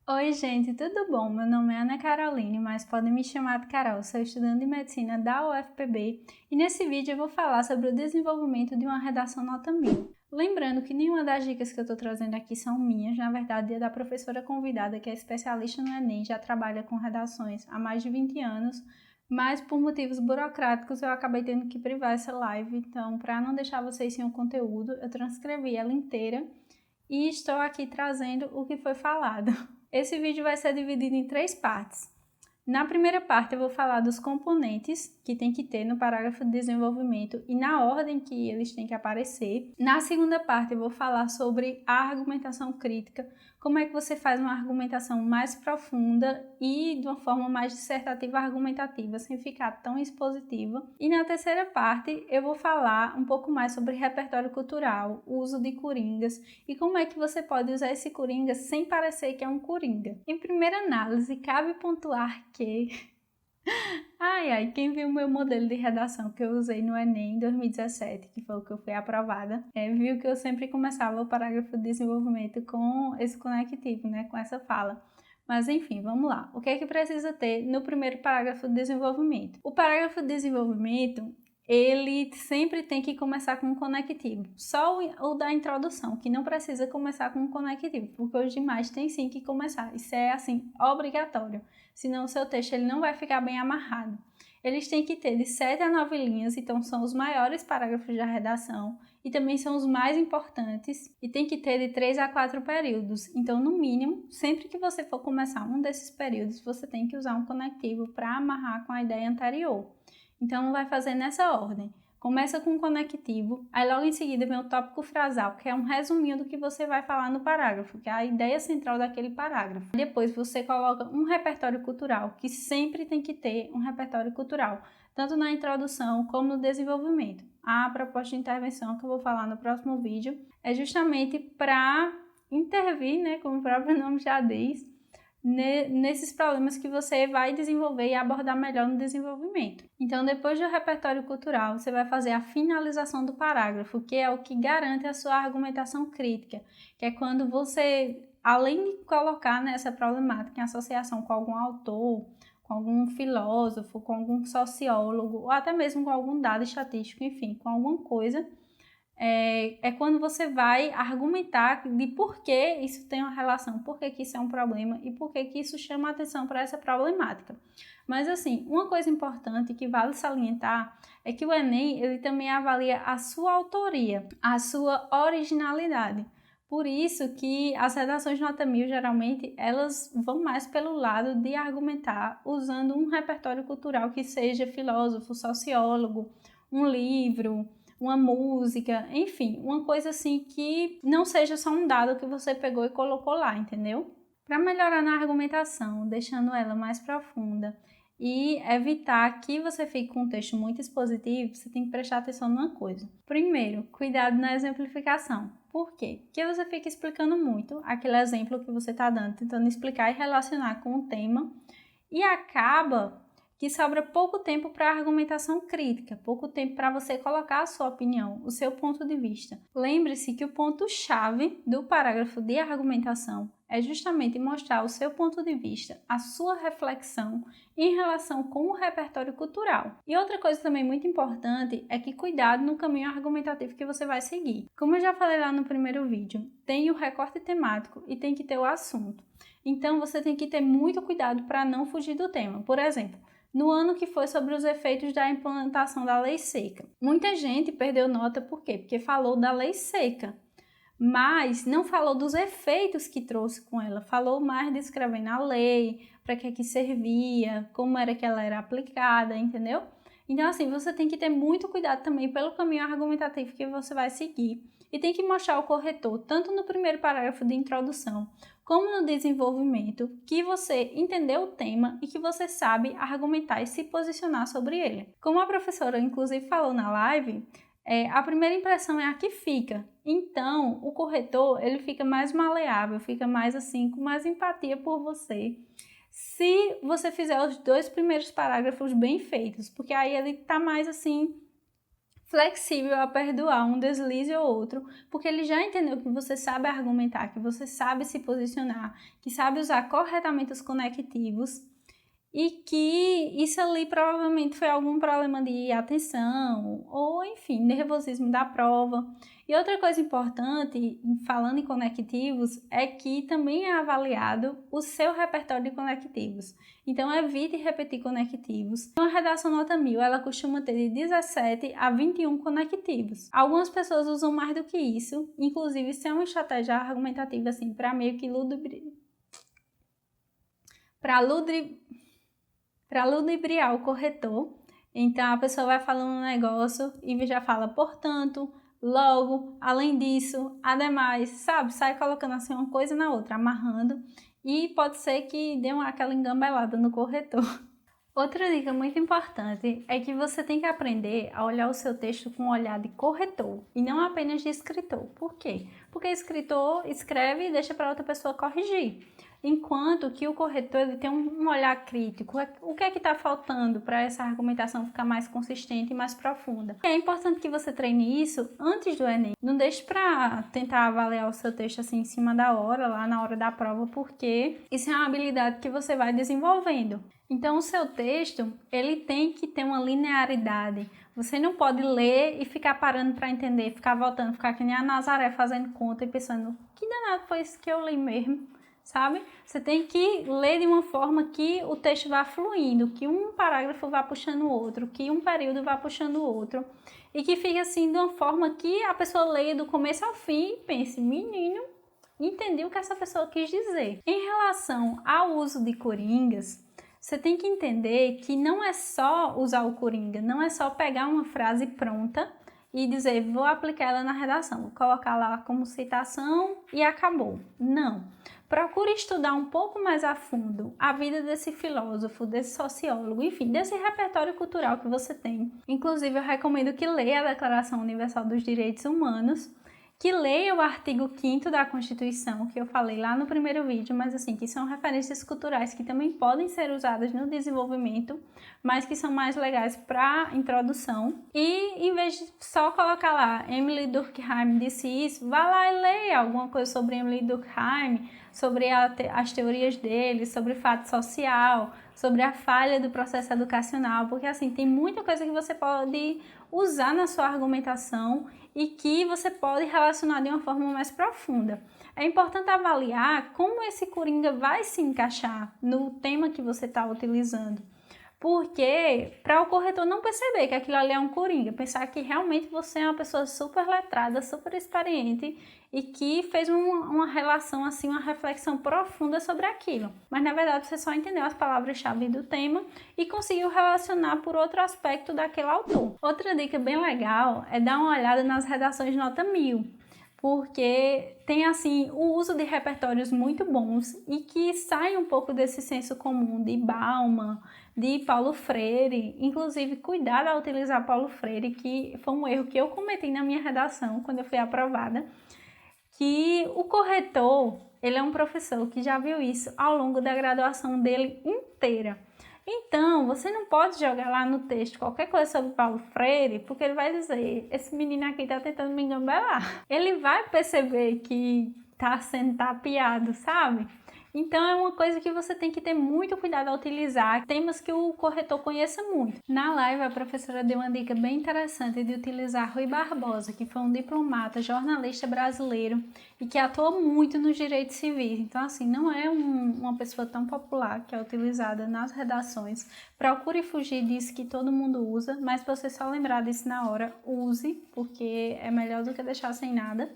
Oi, gente, tudo bom? Meu nome é Ana Caroline, mas podem me chamar de Carol. Sou estudante de medicina da UFPB e nesse vídeo eu vou falar sobre o desenvolvimento de uma redação nota 1000. Lembrando que nenhuma das dicas que eu estou trazendo aqui são minhas, na verdade é da professora convidada que é especialista no Enem, já trabalha com redações há mais de 20 anos, mas por motivos burocráticos eu acabei tendo que privar essa live, então para não deixar vocês sem o conteúdo, eu transcrevi ela inteira e estou aqui trazendo o que foi falado. Esse vídeo vai ser dividido em 3 partes. Na primeira parte eu vou falar dos componentes que tem que ter no parágrafo de desenvolvimento e na ordem que eles têm que aparecer. Na segunda parte eu vou falar sobre a argumentação crítica, como é que você faz uma argumentação mais profunda e de uma forma mais dissertativa argumentativa, sem ficar tão expositiva. E na terceira parte eu vou falar um pouco mais sobre repertório cultural, o uso de coringas e como é que você pode usar esse coringa sem parecer que é um coringa. Em primeira análise, cabe pontuar que quem viu o meu modelo de redação que eu usei no Enem em 2017, que foi o que eu fui aprovada, viu que eu sempre começava o parágrafo de desenvolvimento com esse conectivo, né, com essa fala. Mas enfim, vamos lá. O que é que precisa ter no primeiro parágrafo de desenvolvimento? O parágrafo de desenvolvimento, ele sempre tem que começar com um conectivo. Só o da introdução, que não precisa começar com um conectivo, porque os demais tem sim que começar. Isso é, assim, obrigatório. Senão o seu texto ele não vai ficar bem amarrado. Eles têm que ter de 7 a 9 linhas, então são os maiores parágrafos da redação e também são os mais importantes e tem que ter de 3 a 4 períodos. Então, no mínimo, sempre que você for começar um desses períodos, você tem que usar um conectivo para amarrar com a ideia anterior. Então, vai fazer nessa ordem. Começa com um conectivo, aí logo em seguida vem o tópico frasal, que é um resuminho do que você vai falar no parágrafo, que é a ideia central daquele parágrafo. Depois você coloca um repertório cultural, que sempre tem que ter um repertório cultural, tanto na introdução como no desenvolvimento. A proposta de intervenção que eu vou falar no próximo vídeo é justamente para intervir, né, como o próprio nome já diz, nesses problemas que você vai desenvolver e abordar melhor no desenvolvimento. Então, depois do repertório cultural, você vai fazer a finalização do parágrafo, que é o que garante a sua argumentação crítica, que é quando você, além de colocar nessa problemática em associação com algum autor, com algum filósofo, com algum sociólogo, ou até mesmo com algum dado estatístico, enfim, com alguma coisa, é quando você vai argumentar de por que isso tem uma relação, por que isso é um problema e por que isso chama a atenção para essa problemática. Mas assim, uma coisa importante que vale salientar é que o Enem ele também avalia a sua autoria, a sua originalidade. Por isso que as redações nota 1000 geralmente elas vão mais pelo lado de argumentar usando um repertório cultural que seja filósofo, sociólogo, um livro, uma música, enfim, uma coisa assim que não seja só um dado que você pegou e colocou lá, entendeu? Para melhorar na argumentação, deixando ela mais profunda e evitar que você fique com um texto muito expositivo, você tem que prestar atenção numa coisa. Primeiro, cuidado na exemplificação. Por quê? Porque você fica explicando muito aquele exemplo que você está dando, tentando explicar e relacionar com o tema e acaba que sobra pouco tempo para argumentação crítica, pouco tempo para você colocar a sua opinião, o seu ponto de vista. Lembre-se que o ponto-chave do parágrafo de argumentação é justamente mostrar o seu ponto de vista, a sua reflexão em relação com o repertório cultural. E outra coisa também muito importante é que cuidado no caminho argumentativo que você vai seguir. Como eu já falei lá no primeiro vídeo, tem o recorte temático e tem que ter o assunto. Então você tem que ter muito cuidado para não fugir do tema. Por exemplo, no ano que foi sobre os efeitos da implantação da lei seca. Muita gente perdeu nota por quê? Porque falou da lei seca, mas não falou dos efeitos que trouxe com ela. Falou mais descrevendo a lei, para que servia, como era que ela era aplicada, entendeu? Então, assim, você tem que ter muito cuidado também pelo caminho argumentativo que você vai seguir e tem que mostrar ao corretor, tanto no primeiro parágrafo de introdução, como no desenvolvimento, que você entendeu o tema e que você sabe argumentar e se posicionar sobre ele. Como a professora, inclusive, falou na live, a primeira impressão é a que fica. Então, o corretor, ele fica mais maleável, fica mais assim, com mais empatia por você, se você fizer os 2 primeiros parágrafos bem feitos, porque aí ele tá mais assim, flexível a perdoar um deslize ou outro, porque ele já entendeu que você sabe argumentar, que você sabe se posicionar, que sabe usar corretamente os conectivos e que isso ali provavelmente foi algum problema de atenção ou, enfim, nervosismo da prova. E outra coisa importante, falando em conectivos, é que também é avaliado o seu repertório de conectivos. Então, evite repetir conectivos. Uma redação nota 1000, ela costuma ter de 17 a 21 conectivos. Algumas pessoas usam mais do que isso, inclusive isso é uma estratégia argumentativa assim, para meio que ludibriar o corretor. Então, a pessoa vai falando um negócio e já fala, portanto, logo, além disso, ademais, sabe? Sai colocando assim uma coisa na outra, amarrando. E pode ser que dê aquela engambelada no corretor. Outra dica muito importante é que você tem que aprender a olhar o seu texto com um olhar de corretor e não apenas de escritor. Por quê? Porque o escritor escreve e deixa para outra pessoa corrigir. Enquanto que o corretor ele tem um olhar crítico. O que é que está faltando para essa argumentação ficar mais consistente e mais profunda? É importante que você treine isso antes do Enem. Não deixe para tentar avaliar o seu texto assim em cima da hora, lá na hora da prova, porque isso é uma habilidade que você vai desenvolvendo. Então, o seu texto, ele tem que ter uma linearidade. Você não pode ler e ficar parando para entender, ficar voltando, ficar que nem a Nazaré fazendo conta e pensando, que danado foi isso que eu li mesmo, sabe? Você tem que ler de uma forma que o texto vá fluindo, que um parágrafo vá puxando o outro, que um período vá puxando o outro, e que fique assim de uma forma que a pessoa leia do começo ao fim e pense, menino, entendi o que essa pessoa quis dizer. Em relação ao uso de coringas, você tem que entender que não é só usar o coringa, não é só pegar uma frase pronta e dizer, vou aplicar ela na redação, vou colocar lá como citação e acabou. Não. Procure estudar um pouco mais a fundo a vida desse filósofo, desse sociólogo, enfim, desse repertório cultural que você tem. Inclusive, eu recomendo que leia a Declaração Universal dos Direitos Humanos, que leia o artigo 5º da Constituição, que eu falei lá no primeiro vídeo, mas assim, que são referências culturais que também podem ser usadas no desenvolvimento, mas que são mais legais para introdução. E em vez de só colocar lá, Emile Durkheim disse isso, vá lá e leia alguma coisa sobre Emile Durkheim, sobre as teorias dele, sobre fato social, sobre a falha do processo educacional, porque assim, tem muita coisa que você pode usar na sua argumentação e que você pode relacionar de uma forma mais profunda. É importante avaliar como esse coringa vai se encaixar no tema que você está utilizando. Porque para o corretor não perceber que aquilo ali é um coringa, pensar que realmente você é uma pessoa super letrada, super experiente e que fez uma relação, assim, uma reflexão profunda sobre aquilo. Mas na verdade você só entendeu as palavras-chave do tema e conseguiu relacionar por outro aspecto daquele autor. Outra dica bem legal é dar uma olhada nas redações nota 1000. Porque tem assim o uso de repertórios muito bons e que saem um pouco desse senso comum de Bauman, de Paulo Freire, inclusive cuidado ao utilizar Paulo Freire, que foi um erro que eu cometi na minha redação quando eu fui aprovada, que o corretor, ele é um professor que já viu isso ao longo da graduação dele inteira. Então, você não pode jogar lá no texto qualquer coisa sobre Paulo Freire, porque ele vai dizer, esse menino aqui tá tentando me engambelar. Ele vai perceber que tá sendo tapeado, sabe? Então, é uma coisa que você tem que ter muito cuidado ao utilizar, temas que o corretor conheça muito. Na live, a professora deu uma dica bem interessante de utilizar Rui Barbosa, que foi um diplomata, jornalista brasileiro e que atuou muito nos direitos civis. Então, assim, não é uma pessoa tão popular que é utilizada nas redações. Procure fugir disso que todo mundo usa, mas se você só lembrar disso na hora, use, porque é melhor do que deixar sem nada.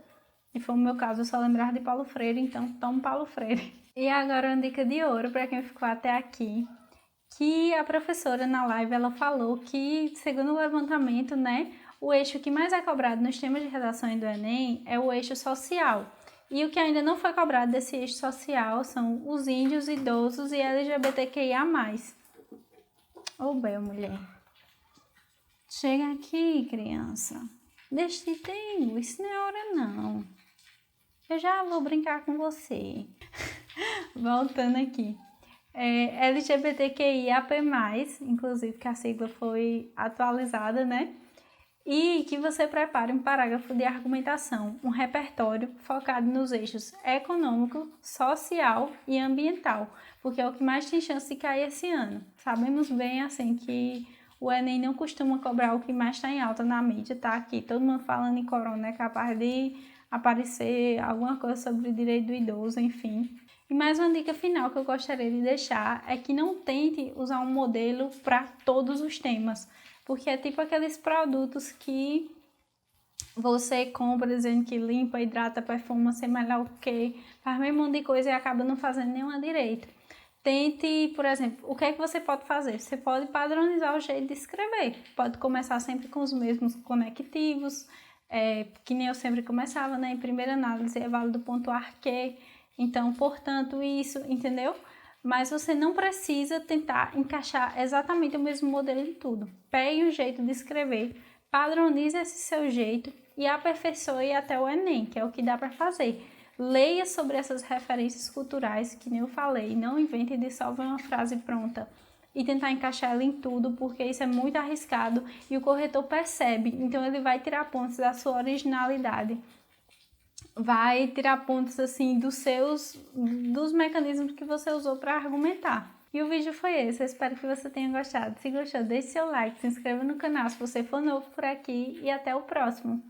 E foi o meu caso, eu só lembrar de Paulo Freire, então tome Paulo Freire. E agora uma dica de ouro para quem ficou até aqui, que a professora na live ela falou que, segundo o levantamento, né, o eixo que mais é cobrado nos temas de redação do Enem é o eixo social. E o que ainda não foi cobrado desse eixo social são os índios, idosos e LGBTQIA+. Ô, bem, mulher. Chega aqui, criança. Deixa de tempo, isso não é hora não. Eu já vou brincar com você. Voltando aqui. LGBTQIAP+, inclusive que a sigla foi atualizada, né? E que você prepare um parágrafo de argumentação, um repertório focado nos eixos econômico, social e ambiental, porque é o que mais tem chance de cair esse ano. Sabemos bem assim que o Enem não costuma cobrar o que mais está em alta na mídia, tá aqui todo mundo falando em corona, é capaz de aparecer alguma coisa sobre o direito do idoso, enfim. E mais uma dica final que eu gostaria de deixar é que não tente usar um modelo para todos os temas, porque é tipo aqueles produtos que você compra dizendo que limpa, hidrata, perfuma, sei mais lá o que, faz meio monte de coisa e acaba não fazendo nenhuma direito. Tente, por exemplo, o que é que você pode fazer? Você pode padronizar o jeito de escrever. Pode começar sempre com os mesmos conectivos, que nem eu sempre começava, né? Em primeira análise é válido pontuar que, então, portanto, isso, entendeu? Mas você não precisa tentar encaixar exatamente o mesmo modelo em tudo. Pegue o jeito de escrever, padronize esse seu jeito e aperfeiçoe até o Enem, que é o que dá para fazer. Leia sobre essas referências culturais, que nem eu falei, não invente de salvar uma frase pronta e tentar encaixar ela em tudo, porque isso é muito arriscado e o corretor percebe, então ele vai tirar pontos da sua originalidade, vai tirar pontos assim dos mecanismos que você usou para argumentar. E o vídeo foi esse, eu espero que você tenha gostado. Se gostou, deixe seu like, se inscreva no canal se você for novo por aqui e até o próximo.